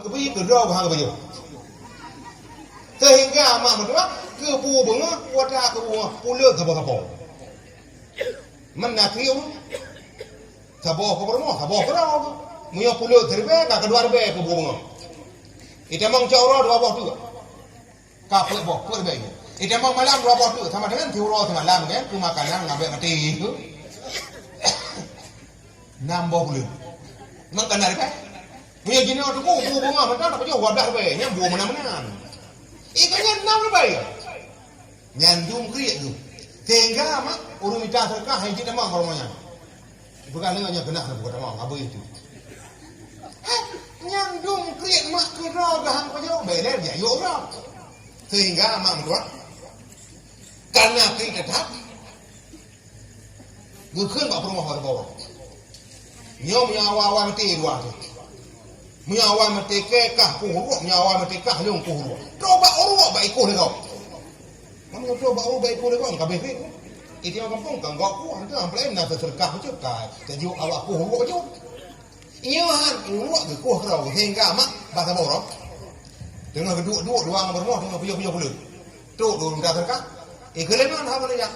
Kebi kedua bahang kebi. Sehingga mak mentua kebu bunga kuada kebu pulut kabo. Mana kriu? Kabo kabo. Muya pulut terbe ka kedua terbe kebu bunga. Ita mang caura dua buah tu. Kapuk buah terbe. Ita mang malam dua buah tu sama dengan tiuro sama malam kan tu makanan ngabe mati tu. Nambah pulut. Mang kanar kan? Punya jenis tu buah bunga macam apa je wadah be, nya buah mana-mana. Ikannya enam lebih. Nyandung kriak tu. Sehingga mak urung minta sedekah hiji tamang hormonnya. Bukan dengannya kena bukan tamang apa itu. Nyandung kriak mak kira gahang pajo beler dia yo orang. Sehingga mak mentua karena kriak tetap geukeun bak rumah hor bawah. Nyom nyawa mati dua tu. Menyawa mereka kah puhur, menyawa mereka halung puhur. Coba orang baik kau dengan. Kamu coba orang baik kau dengan, kabeh ni. Itu yang kampung kan gak kuat, tu amplem nak terserkah macam kai. Jadi awak puhur macam. Iyahan, orang ke kuah kerau sehingga mak bahasa borok. Dengan kedua dua bermuah dengan puyo pulut. Tu dulu minta terserkah. Keleman apa ni ya?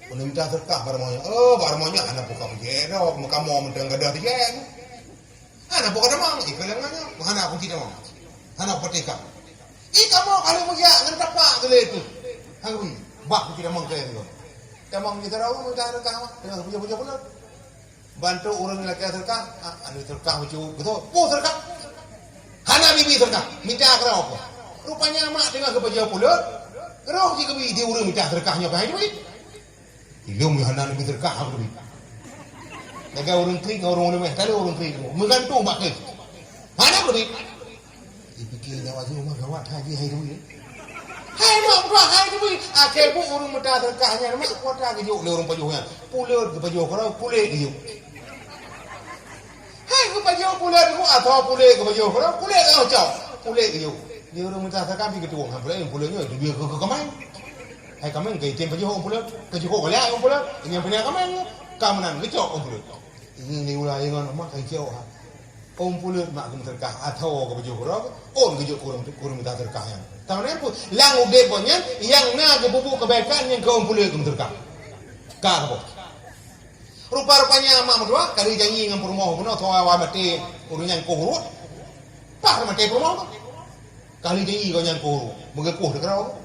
Kalau minta terserkah barangnya, barangnya anak buka berjerok, muka mau mendengar dah dia. Anak bukan demang, kelengannya, mana aku tidak mau, anak petika. Kamu kalau mulia ngentak pak gele itu, aku bak tidak mau kayak itu. Demang kita tahu minta terkah, dengan puja pulut. Bantu orang lelaki terkah, anu terkah macam betul, terkah. Hana bibi terkah, minta kerana apa? Rupanya mak dengan kepuja pulut, roh jika bibi dia orang minta terkahnya apa itu? Ilmu hana bibi terkah aku bibi. Negara orang kering, orang meh, tadi orang kering, menggantung bakal. Mana boleh? Dipikir nyawa je rumah gawat haji hai duit. Hai mak buat hai duit. Akhir pun orang minta terkahnya, mak kuat ke juk le orang pajuhnya. Pulut ke pajuh kalau kulit ke juk. Hai ke pajuh pulut ku atau pulit ke pajuh kalau kulit ke macam kulit ke juk. Dia orang minta terkah pergi ketua, hampa pulutnya dia ke kamai. Hai kamai ke item pajuh orang pulut, ke juk ke liat orang pulut. Ini yang punya kamai. Kamanan kecok orang pulut. Ini ulai dengan mak kecok. Orang pulut mak kum terkah atau ke baju kurang, orang kecok kurang minta terkahnya. Tahu ni pun, lang udah punya yang nak ke bubuk kebaikan yang ke orang pulut kum terkah. Kah apa? Rupa-rupanya mak berdua kali janji dengan permoh pun atau awal mati urunnya kohurut. Pak mati permoh. Kali janji kau yang kohurut, mengekuh dekerau.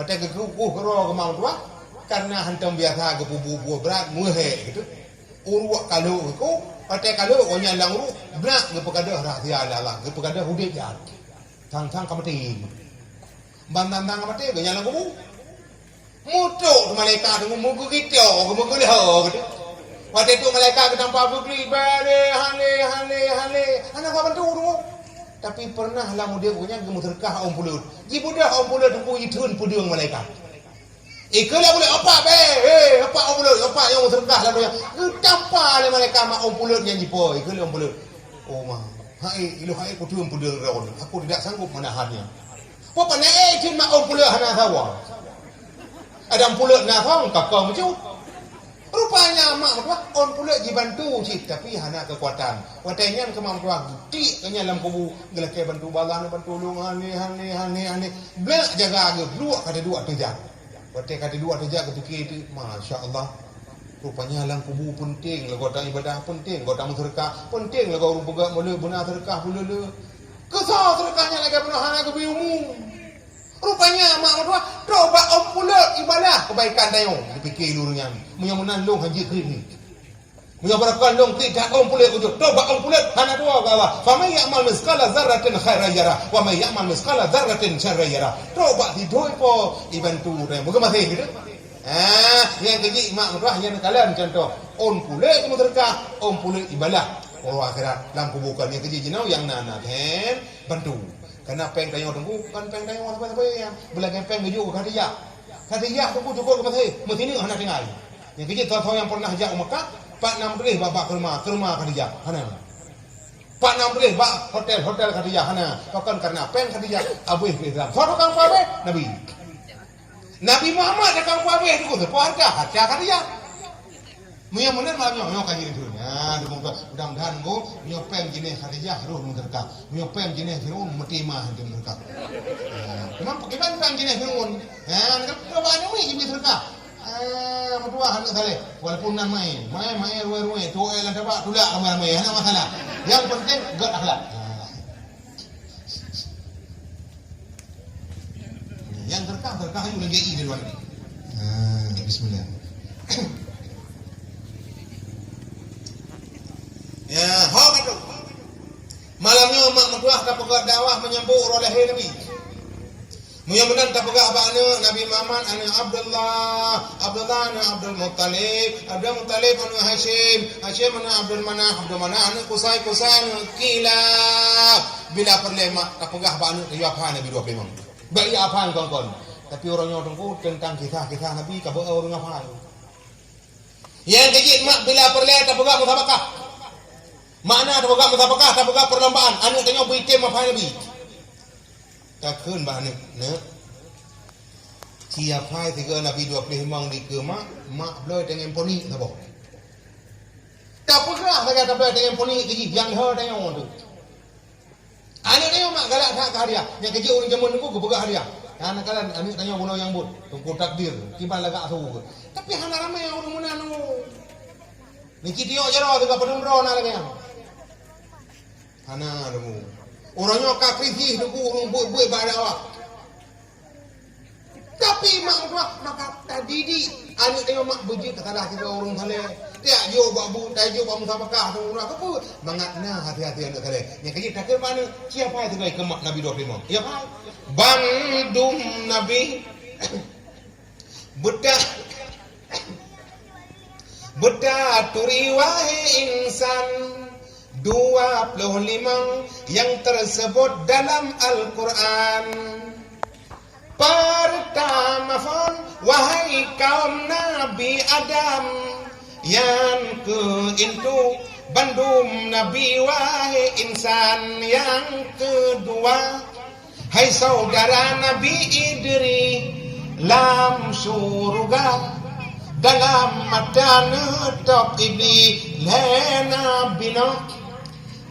Ada kekuh kerau ke mak berdua karena hantam biasa ke bubuk berat muhe gitu. Urut kalau aku, pakai kalau orang yang urut, benak ke perkara rahsia Allah, ke perkara hudib jar. Tang kamu ting. Bantang kamu ting, ke yang aku. Mutuk malaikat tu muka kita, muka dia gitu. Waktu itu malaikat ke tanpa bukli, bale, hale. Anak kau bantu dulu. Tapi pernah lah muda punya kamu terkah om pulut. Jika dah om pulut tu itun pudung malaikat. Kalau boleh apa be? Apa om pulut? Apa yang terkah lalu yang tanpa le mereka mak om pulut yang jipo. Kalau om pulut. Oh mah. Hai kutu om pulut rawan. Aku tidak sanggup menahannya. Apa nak cuma om pulut hana sawa. Ada om pulut na thong kakak macam. Rupanya mak tua om pulut dibantu sih tapi hana kekuatan. Watanya kemampuan gede kanya dalam kubu gelake bantu balan bantu lung hane. Blak jaga agak dua kata dua terjag. Waktu kata dua terjag ketika itu Masya Allah. Rupanya dalam kubu penting lagu tak ibadah penting kau tak terkah penting lagu orang pegang boleh benar terkah boleh kesal terkahnya lagi benar hana kebiumu. Rupanya mak tua coba om pulut ibadah kebaikan dayo dipikir dulunya menang long haji kini menyabarkan long tidak om pulut ujuk coba om pulut hana dua gawa fa may ya'mal misqala dzarratin khairan yara wa may ya'mal misqala dzarratin syarran yara coba didoi po dibantu dayo bukan masih gitu yang keji mak tua yang kalian contoh om pulut terkah om pulut ibadah orang akhirat dalam kubukan yang keji jinau yang nana ten bantu. Karena peng kayu tunggu kan peng kayu apa ya belakang peng keju Khadijah tunggu cukup ke mesti ni hana tinggal yang kecil tahu yang pernah jak Mekah Pak Namrih babak ke rumah Khadijah hana Pak Namrih bak hotel Khadijah hana bahkan karena peng Khadijah abuh ke Islam suatu kang pabe Nabi Muhammad kang pabe itu keluarga Khadijah Muya benar malam yang kaji itu mudah-mudahan go nyopem jenis Khadijah roh menterka. Nyopem jenis Fir'aun metimah dia menterka. Memang pakai pem jenis Fir'aun. Percobaan ini jenis terka. Mertua hendak saleh. Walaupun nan main ruai-ruai, tu elah dapat tulak ramai-ramai, tak masalah. Yang penting gak akhlak. Yang terkah itu lagi di luar ini. Bismillah. Ya, hok itu. Malamnya mak mertua tak pegak dakwah menyambut oleh Nabi. Mudah-mudahan tak pegak abaknya Nabi Muhammad anu Abdullah anu Abdul Muttalib anu Hashim anu Abdul Manaf anu Qusay anu Kilab. Bila perlemak tak pegak abaknya dia apa Nabi 25. Baik apa kawan-kawan. Tapi orangnya tengku tentang kisah Nabi kabeh orang apa. Yang kecil mak bila perlihat tak pegak musabakah. Mana tak pegak musabakah, tak pegak perlombaan. Anu tengok bitem apa Nabi. Takkan bahane ne. Siapa tiga Nabi 25 di ke mak boleh dengan poni apa. Tak pegak tak boleh dengan poni kecil yang he tengok tu. Anu tengok mak galak tak hadiah. Yang kecil orang zaman nunggu kepegak hadiah. Anak kalian anu tanya guna yang but. Tunggu takdir. Timbal lagak suhu. Tapi hana ramai orang mana anu. Ni kitiok jero tu kapedun ro na lagi. Hana demu. Orangnya kakrisi nunggu orang buat pada awak. Tapi mak maka tadi di anu tengok mak buji katalah kita orang saleh. Tiak jo babu tajo bamu sabakah tu orang apa mangatna hati-hati anak saleh. Yang kecil takir mana siapa itu ke mak Nabi 25. Ya pak. Bandung Nabi Buddha turi wahai insan 25 yang tersebut dalam Al-Quran. Pertama wahai kaum Nabi Adam, yang keintu Bandung Nabi wahai insan, yang kedua hai saudara Nabi Idri lam surga dalam mata netok ibli lena bina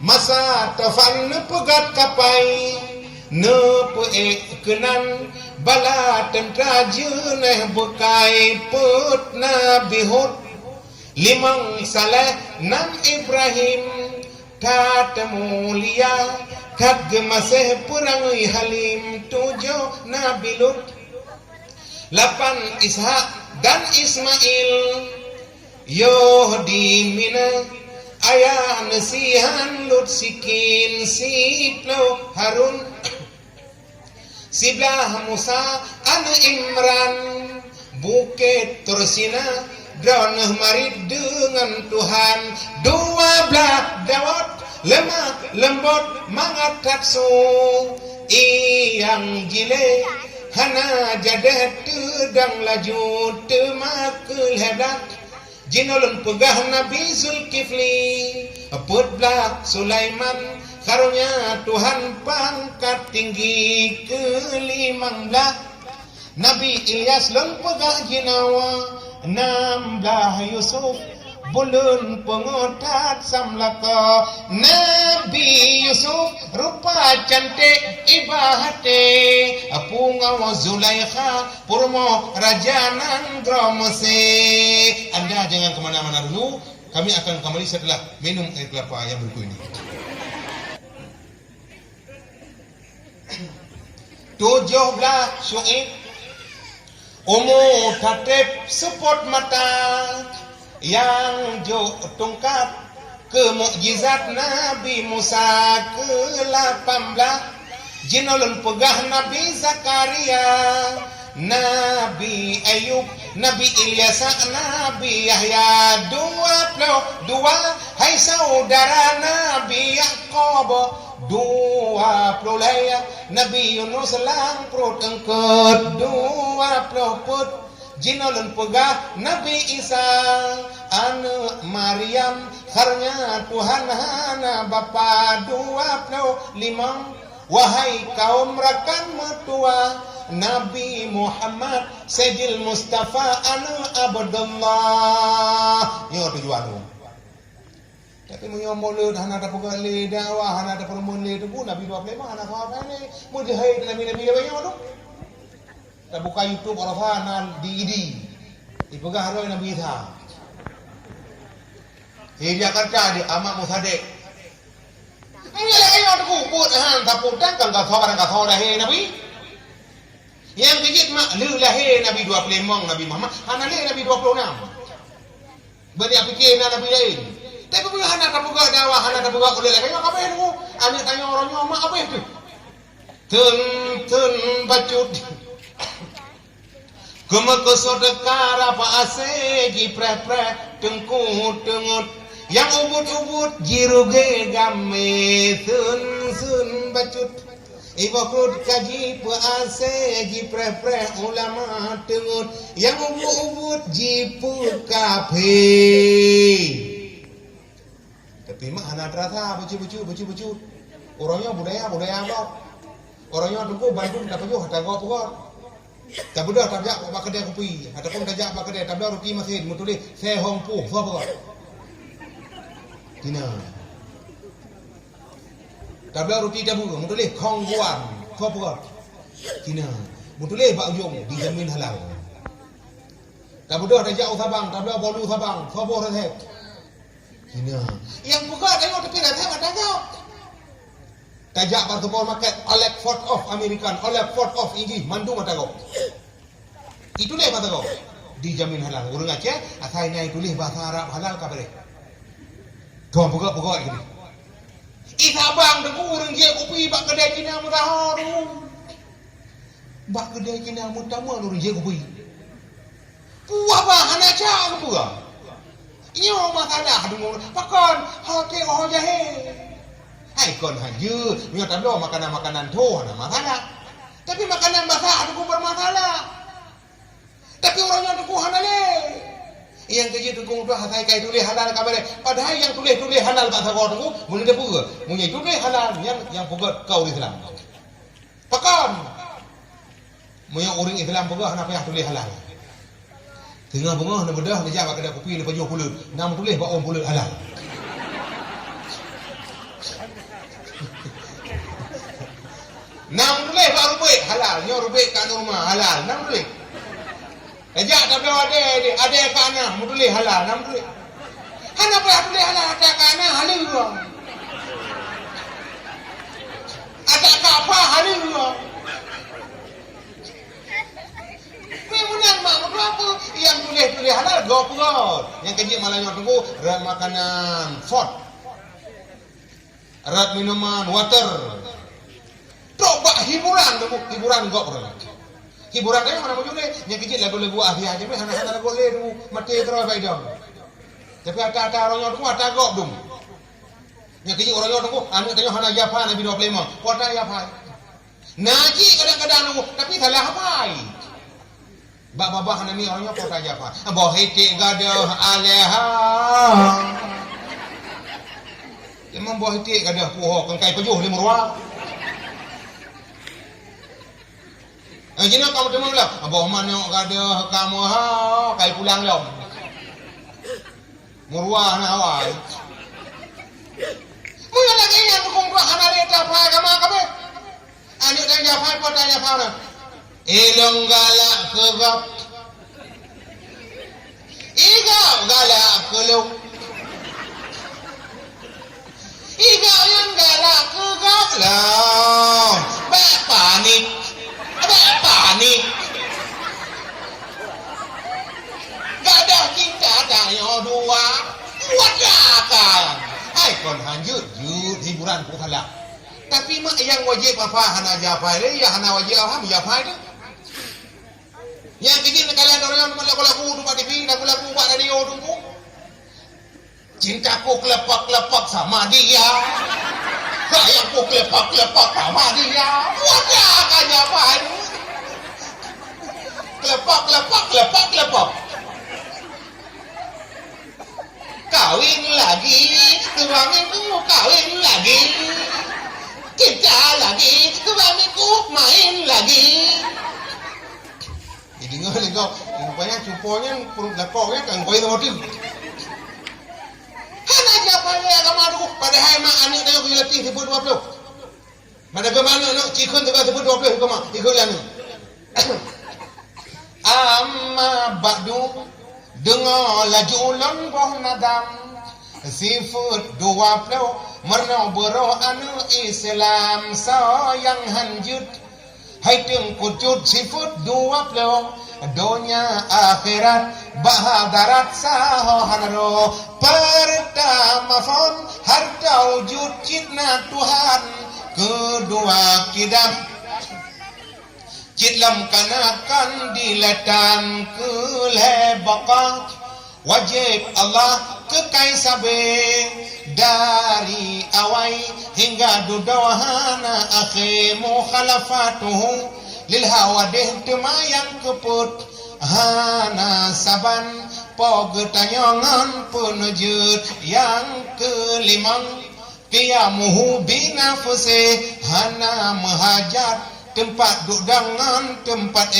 masa tafan pegat kapai nepe kenan bala tentera jeneh bekai put Nabi Hud limang saleh nam Ibrahim tata mulia kag masih perangai Halim 7 Nabi Lut 8 Ishak dan Ismail Yahdi Mina ayah nasihan Lut Sikin Siplo Harun Siblah Musa an Imran Bukit Tursina Dronah marid dengan Tuhan 12 Dawud lemah lembut mangat taksu iyang jile hana jadah tedang laju temakul hebat jinolun pegah Nabi Zulkifli putlah Sulaiman karunia Tuhan pangkat tinggi ke-15 Nabi Ilyas lun pegah jinawa 16 Yusuf bulun pengotat samlaka Nabi Yusuf rupa cantik ibahate pungaw Zulaikha purmo rajanan Gromose. Anda jangan kemana-mana dulu, kami akan kembali setelah minum air kelapa yang berikut ini. 17 Syuib umur tatip sepot mata yang jo tungkat ke mukjizat Nabi Musa ke-18 jinolun pegah Nabi Zakaria Nabi Ayub Nabi Ilyas Nabi Yahya 22 hai saudara Nabi Yaqub 20 Nabi Yunus lang perut engkut 20 put jinolun pegah Nabi Isa anak Maryam karnya Tuhan hana bapa 25 wahai kaum rakan mertua Nabi Muhammad Sayyidil Mustafa anak Abdullah yo tujuan Tapi menyomol hana ada pegale dakwah hana ada permule tu pun Nabi 25 hana apa ni mu jahit Nabi banyak tu. Tak buka YouTube orang hana di pegah haroi Nabi Isa. Dia kata di amak musadek. Ini ayo tu buat han taput dan kan ka tho dah Nabi. Yang bijit mak lu lahir Nabi 25 Nabi Muhammad hana Nabi 26. Banyak fikir Nabi lain. Tapi bila hana tak buka dakwah, hana tak buka kuliah, kaya apa yang tu? Anak tanya orangnya, mak apa itu? Tun bacut. Kemak sodekar apa asegi pre tengkut. Yang ubut jiruge game sun bacut. Ibakut kaji pa asegi pre ulama tengkut. Yang ubut jipu kafe. Tapi mak anak terasa bucu. Orangnya budaya apa? Orangnya tunggu Bandung tak perlu tak gop. Tak budak tak jak apa kedai kopi. Ataupun tak jak apa kedai tak ada roti masih mutulis saya hong pu apa? Tina. Tak ada roti tabu mutulis kong guan apa? Tina. Mutulis bak ujung dijamin halal. Tak budak tak jak Sabang, tak ada bolu Sabang, apa resep? Hina. Yang buka tengok tepi dah tengok tengok. Tajak bar supermarket Alec Ford of American, Alec Ford of Inggris, mandu mata kau. Itu leh mata kau. Dijamin halal. Urang Aceh, asal nai tulis bahasa Arab halal ka bare. Tuan buka ini. Isabang deku urang je kopi bak kedai Cina mutahar tu. Bak kedai Cina mutahar urang je kopi. Puah bah anak cak tu buka. Ini masalah dulu. Pakon, hake jahe. Hai kon haju, nyo tak ada makanan tu ada masalah. Tapi makanan basah tu bermasalah. Tapi orangnya tu halal. Yang kerja tu tu hasai kai tulis halal kabar. Padahal yang tulis halal tak sakau tu, mula dia buka. Mula tulis halal yang buka kau Islam. Pakon. Mula orang Islam buka kenapa yang tulis halal? Tengah bengah nak bedah nak jaga kedai kopi lepas jual pulut. Nama tulis bak orang pulut halal. Nama tulis bak rubik halal. Nyo rubik kat rumah halal. Nama tulis. Ajak tak ada kat anak mu tulis halal. Nama tulis. Hana apa tulis halal ada kat anak halal juga. Ada kat apa halal juga. Memunang mak apa yang tulis halal gop. Yang kerja malahnya tunggu rat makanan fort. Rat minuman water. Coba hiburan gop. Hiburan dia mana boleh yang kerja lagu-lagu ahli aja hana boleh tu mati terus baik dong. Tapi ada orangnya tunggu ada gop dong. Yang kerja orangnya tunggu anak tanya hana Jafar Nabi 25. Kota Jafar. Naji kadang-kadang tunggu tapi salah apa? Bak-babah nami orangnya kota Jafar. Boh hitik gadah aleha. Memang boh hitik gadah puho kengkai pejuh di murwah. Jina kamu temu lah. Boh manuk gadah kamu ha kai pulang lom. Murwah na awal. Mula lagi yang tukung dua anak reta pa kama kabe. Anak dan Jafar kota Jafar. Ilong galak kegap. Igau galak keluk. Igau yang galak kegap lah. Bek panik. Gadah cinta dayo dua. Wadakan. Hai kon hanjut hiburan ku halak. Tapi mak yang wajib apa hana Jafar ya hana wajib apa Jafar tu. Yang kecil kalian orang lagu tu pada TV lagu buat radio tu. Cintaku kelepak sama dia. Sayangku kelepak sama dia. Wajah kan Jafar. Kelepak. Kawin lagi, suamiku kawin lagi. Cinta lagi, suamiku main lagi. Dengar kau, rupanya cuponya perut lekoknya kan kau itu motif. Hana Jafar agama tu padahal mak anak dia pergi latih sebut 20. Mana ke mana nak cikun tu sebut 20 ke mak ikut dia ni. Amma ba'du dengar laju ulang boh nadam sifat 20 merna bero anu Islam sayang hanjut hai teng kujud sifat 20 dunia akhirat bahadarat sahanaro pertama fon harta wujud citna Tuhan kedua kidam Jidlam kanakan dilatan kelebakan wajib Allah kekai sabe dari awai hingga dudohana akhi mukhalafatuhu lil hawadih temayang keput hana saban pogetanyongan penujud yang kelimang qiyamuhu binafsi hana mahajat tempat dudangan tempat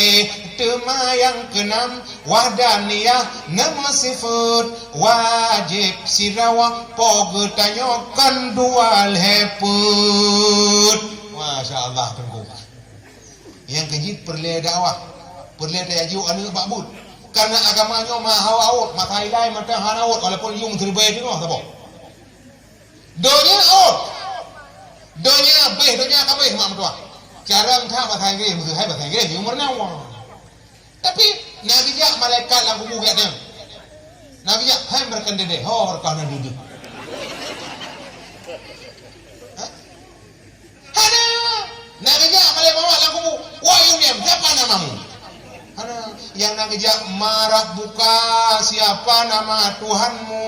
temayang keenam wahdaniyah nama sifat wajib sirawa pogetanyokan dual heput. Masya Allah tengku yang kejit perle dakwah perle tayajuk anu bakbud karena agamanya mahawaut matailai mata hanaut walaupun yung terbaik tu apa donya donya beh donya kabeh mak tua jarang tak pakai gini, mesti hai pakai gini, umur nawa. Tapi nabi jak malaikat lagu buat dia. Nabi jak hai berkendede, hor kana duduk. Hana, nabi jak malaikat bawa lagu bu, wah uniam, siapa namamu? Hana, yang nabi jak marah buka siapa nama Tuhanmu?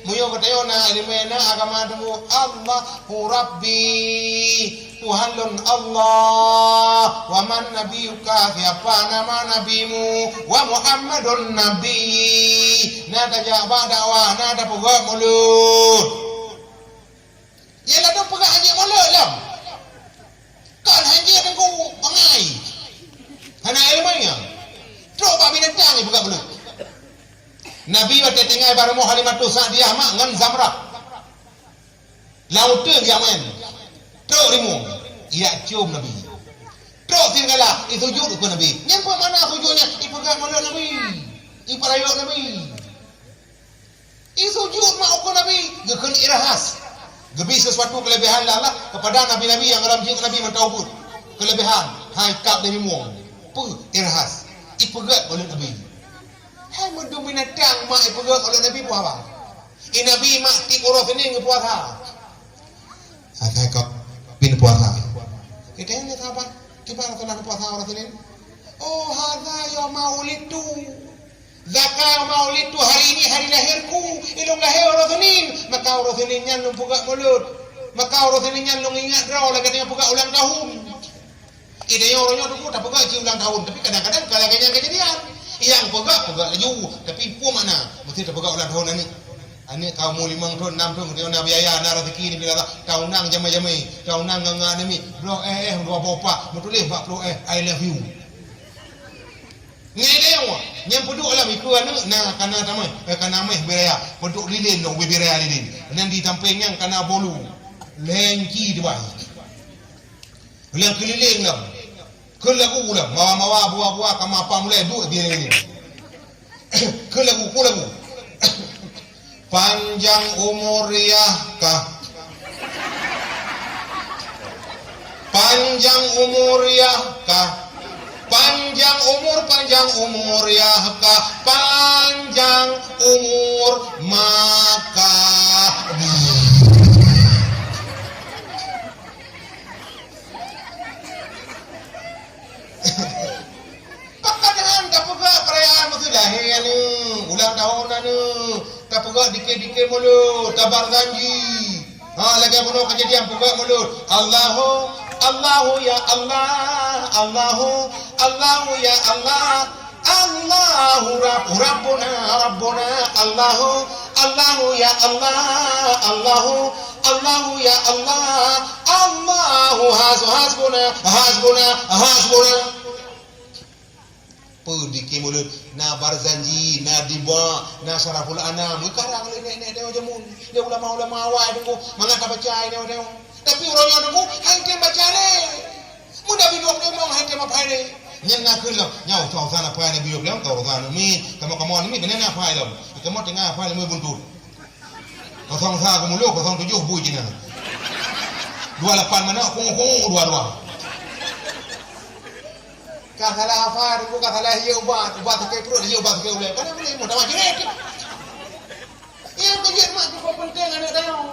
Muyo katayo na ilimena agama tu Allahu Rabbi Tuhan lun Allah wa man nabiyuka siapa nama nabimu wa Muhammadun nabi nada jawab dakwah nada pegak mulut yalah tu pegak haji mulut lam kan haji aku pangai hana ilmunya teruk babi datang ni pegak mulut Nabi waktu tinggal bareng Halimatu Sa'diyah mak ngan Zamrah. Laut tu zaman. Teruk rimu. Ia cium Nabi. Teruk tinggalah itu sujud ke Nabi. Nyampa mana sujudnya? Ipegang mulut Nabi. Iparayok Nabi. Sujud mak ke Nabi. Gekan irahas. Gebi sesuatu kelebihan Allah kepada Nabi-Nabi yang dalam jin Nabi mentauhid. Kelebihan. Hai kap Nabi muang. Pu irahas. Ipegang mulut Nabi. Hai mudu binatang mak ipegang oleh Nabi buah apa? Nabi mak ti urus ini ngepuasa. Saya kau bin puasa. Kita ni apa? Kita nak nak puasa orang ini. Oh, hadza ya maulidu. Zakar maulidu hari ini hari lahirku. Ilung lahir orang ini. Maka orang ini nyandung buka mulut. Maka orang ini nyandung ingat draw lagi dia buka ulang tahun. Idenya orangnya tu tak buka ulang tahun. Tapi kadang-kadang kalau kejadian yang pegak laju tapi pu mana mesti terpegak ulang tahun ni ani kaum 5 tahun 6 tahun dia nak biaya nak rezeki ni bila kau nang jamai-jamai kau nang nganga ni bro dua bapa betul 40 I love you ni dia yang peduk alam ikut anu nah kana tamai kana meh beraya peduk lilin no beraya lilin nan di tamping yang kana bolu lengki dia leng keliling lah kelagu ulang mawa buah kama apa mulai duk dia ni kelagu panjang umur ya kah panjang umur ya kah panjang umur ya kah panjang umur maka pakadahan tak pegak perayaan mesti lahir ni ulang tahun ni tak pegak dikit-dikit mulut tabar janji lagi apa kejadian pegak mulut Allahu ya Allah Allahu ya Allah Allahu Rabbuna Allahu ya Allah Allahu ya Allah Allahu hasbuna Pediki mulut na Barzanji, na Diba, na Saraful Anam, karang nenek dia jamun. Dia ulama-ulama awal tu mangata baca dia. Tapi orangnya tu hang tem baca le. Mudah biduak dia mau hang tem apa ni? Nyen nak kelam, nyau tahu sana apa ni biduak dia tahu sana mi, kamu ni benar apa dia? Kamu tengah apa ni buntu. 03 kumulo 07 bui jina. 28 mana ku 22. Kasalah apa, aku kasalah ia ubat ke perut, ia ubat ke ulet. Kan boleh mudah macam ni. Yang kerja mak tu penting anak tahu.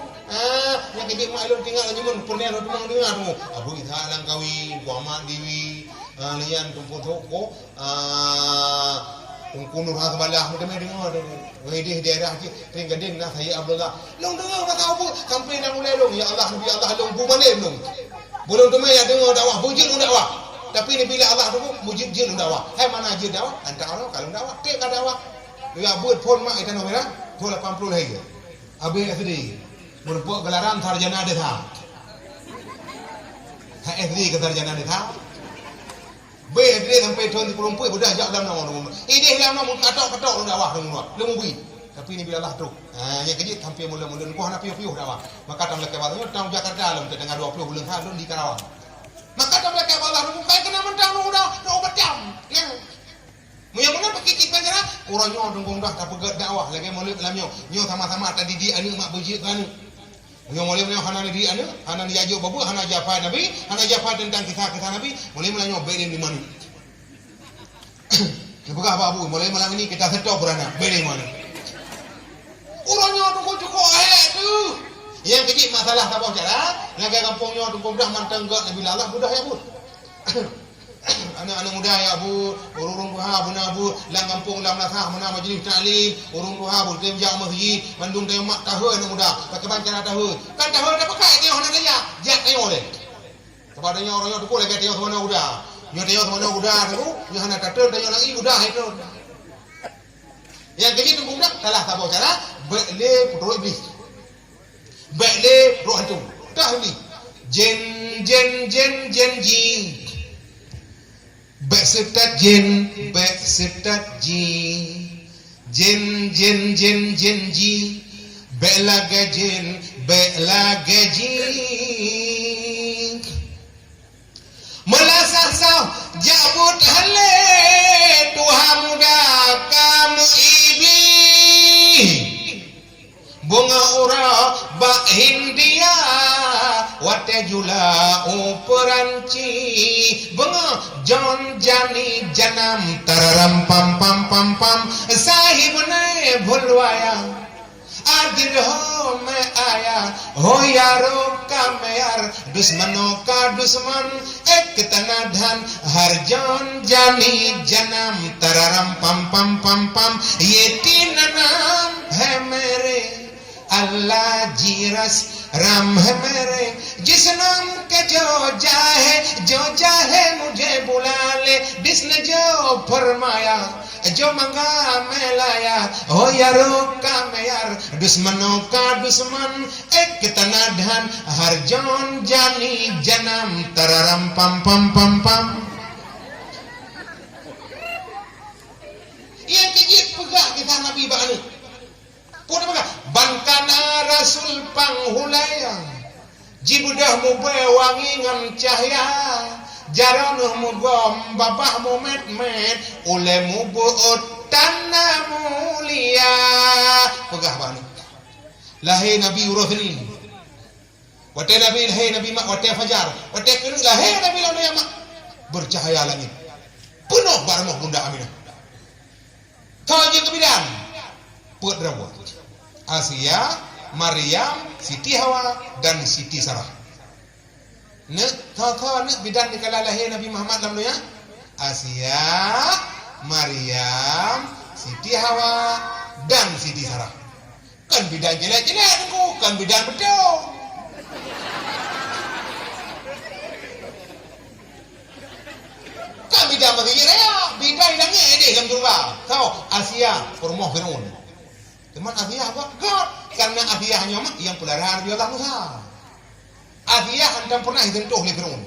Yang kerja mak lu tinggal nyemun pernah lu tumang dengar tu. Abu kita lang kawi, guamak diwi, lian tumpuk toko, kunur hak balah macam ni dengar tu. Wedih daerah je, tinggading nak saya Abdullah. Long dengar tak tahu sampai nak mulai long. Ya Allah, Nabi Allah long bu mana long. Belum tu mai dengar dakwah, bujil dakwah. Tapi ni bila Allah tu mujib jin dakwah. Hai mana jin dakwah? Antara orang kalau dakwah, tek dakwah. Dia buat pun mak itu nomor tu 80 lagi. Abi SD. Berbuat gelaran sarjana dia tha. Ha SD ke sarjana dia tha. B SD sampai tahun 30 budak jak dalam nama. Ini dalam nama katok-katok dakwah semua. Lemui. Tapi ni bila Allah tu. Yang kejit sampai mula-mula ku hana piuh-piuh dakwah. Maka tam lek batanya tahun Jakarta dalam tengah 20 bulan tahun di Karawang. Maka tam lek Allah tu kai kena mentang dah macam. Yang mana pakai kita cara orangnya dunggung dah tak pegat dakwah lagi mulut dalamnya. Nyo sama-sama tak didik anu mak bujik kan. Nyo mulai hana didik anu, hana diajuk babu, hana jafar Nabi, hana jafar tentang kisah-kisah Nabi, mulai melanyo beden di mana. Bukan babu, mulai malam ini kita setok berana beden mana. Orangnya dunggung cukup tu. Yang kecil masalah tak apa cara, lagi kampungnya dunggung dah mantang gak Nabi Allah mudah ya bu. Anak-anak muda ya bu, urung duha buna bu, lang kampung lam nasah mana majlis taklim, urung duha bu tem jak masjid, mandung tayong mak tahu anak muda, pakai bancara tahu. Kan tahu dah pakai tayong nak dia, jak tayong le. Kepadanya orangnya tu ko lagi tayong sama muda. Nyo tayong sama muda tu, nyo hana katul tayong lagi muda itu. Yang kecil tu muda salah tak cara, bekle roh iblis. Bekle roh hantu. Dah ni. Jen ji. Bek setat jin ji bek laga jin melasah sah jabut hale Tuhan muda kamu ibi bunga ura bak Hindia wate jula uperanci bunga John Jani janam tararam pam pam pam pam sahib ne भुलवाया आदिर हो मैं आया हो यारों का मैं यार दुश्मनों का दुश्मन एक तना धन हर जान जानी जन्म तरारम पम पम पम पम ये तीन नाम है मेरे अल्लाह जीरस राम है मेरे जिस नाम के जो चाहे मुझे बुला ले जिसने जो फरमाया जो मंगा मैं लाया हो यारों का मैं यार दुश्मनों का दुश्मन एक तना धन हर जान जानी जन्म तररम पम पम पम पम yang kejit pegak kita Nabi Ba'ani pun pegak bangkana Rasul panghulaya jibudah mube wangi ngam cahaya Jaranuh mugom babah mu met ulemu buut tanah mulia pegah bani lahir Nabi Urafini wate Nabi mak wate fajar wate kenu lahir Nabi lalu mak bercahaya langit penuh barmoh bunda Aminah kau je kebidan put rawa Asia Maryam Siti Hawa dan Siti Sarah kau bidan di kala lahir Nabi Muhammad dalam dunia Asia, Maryam, Siti Hawa dan Siti Sarah. Kan bidan jelek-jelek tu, kan bidan betul. Kan bidan bagi raya, bidan dangnya deh kamu coba. Kau Asia permoh Firaun. Teman Asia apa? God. Karena Asia hanya yang pelarian Nabi Allah Musa. Asia hendak pernah disentuh oleh Firaun.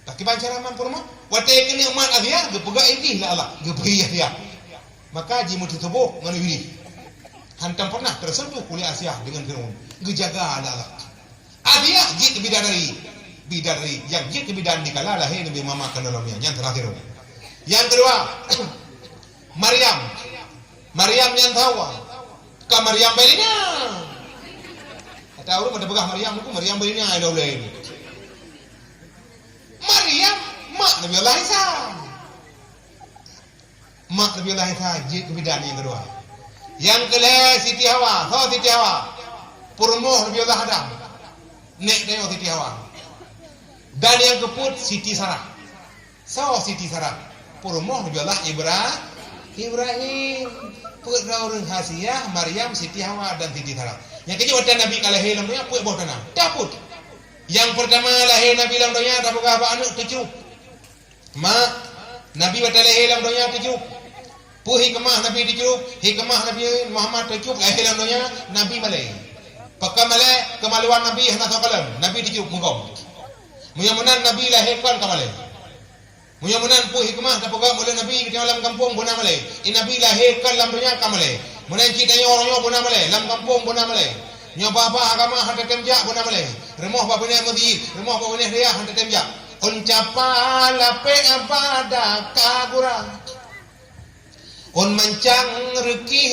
Tak kibancaraman pun mah wate kena man adia gepega ini lah Allah gebeya dia maka jimu tubuh nganu ini hantam pernah tersentuh kuliah Asia dengan firman gejaga Allah adia jik bidadari yang jik bidan dikala lahir Nabi Muhammad dalamnya yang terakhir yang kedua Maryam yang tawa ka Maryam belinya tahu pada begah Maryam belinya ada oleh ini Maryam mak Nabi Allah Isa jik bidan yang kedua yang kelih Siti Hawa purmoh Nabi Allah Adam nek deo Siti Hawa dan yang keput Siti Sarah Siti Sarah purmoh Nabi Allah Ibrahim pura orang Hasiyah Maryam Siti Hawa dan Siti Sarah yang kedua watan Nabi kalahi lamanya puak bawah tanah daput yang pertama lahir Nabi lamanya dapuk apa anak tujuh mak Nabi watan lahir lamanya tujuh pu hikmah Nabi tujuh hikmah Nabi Muhammad tujuh lahir lamanya Nabi malai pakam malai kemaluan Nabi hendak kalam Nabi tujuh mengkom muyamunan Nabi lahirkan kamalai muyamunan pu hikmah dapuk mulai Nabi di dalam kampung buna malai Nabi lahirkan lamanya kamalai munan kita orang buna malai lam kampung buna malai nyoba apa agama hanta temjak buna malai remoh babune masjid remoh babune dia hanta temjak uncapala pe pada kagura on mancang reki